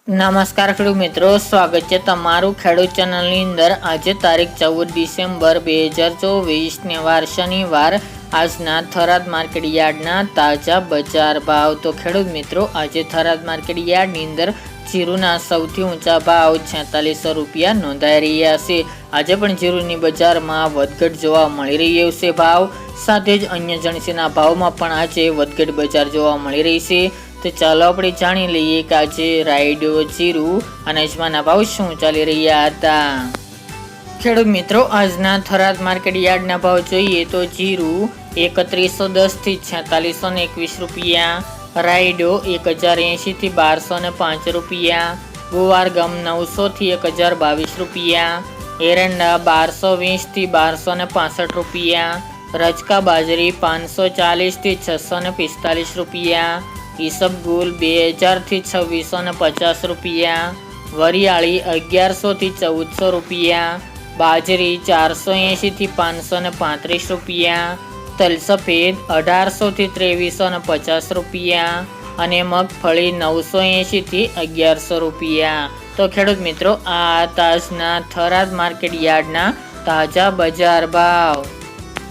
નમસ્કાર ખેડૂત મિત્રો, સ્વાગત છે તમારું ખેડૂત ચેનલની અંદર। આજે તારીખ 14 ડિસેમ્બર 2024 વાર શનિવાર આજના થરાદ માર્કેટ યાર્ડના તાજા બજાર ભાવ। તો ખેડૂત મિત્રો, આજે થરાદ માર્કેટ યાર્ડની અંદર જીરુના સૌથી ઊંચા ભાવ 4600 રૂપિયા નોંધાઈ રહ્યા છે। આજે પણ જીરુની બજારમાં વધઘટ જોવા મળી રહ્યો છે ભાવ, સાથે જ અન્ય જણસીના ભાવમાં પણ આજે વધઘટ બજાર જોવા મળી રહી છે। તો ચાલો આપણે જાણી લઈએ કે આજે રાયડો, જીરું અને અજમાના ભાવ શું ચાલી રહ્યા હતા। ખેડૂત મિત્રો, આજના થરાદ માર્કેટ યાર્ડના ભાવ જોઈએ તો જીરું 3110 થી 4621 રૂપિયા, રાયડો 1080 થી 1205 રૂપિયા, ગુવાર ગમ 900 થી 1022 રૂપિયા, એરંડા 1220 થી 1265 રૂપિયા, રજકા બાજરી 540 થી 645 રૂપિયા, ઈસબગુલ 2000 થી 2650 રૂપિયા, વરિયાળી 1100 થી 1400 રૂપિયા, બાજરી 480 થી 535 રૂપિયા, તલ સફેદ 1800 થી 2350 રૂપિયા અને મગફળી 980 થી 1100 રૂપિયા। તો ખેડૂત મિત્રો, આ તાજના થરાદ માર્કેટ યાર્ડના તાજા બજાર ભાવ।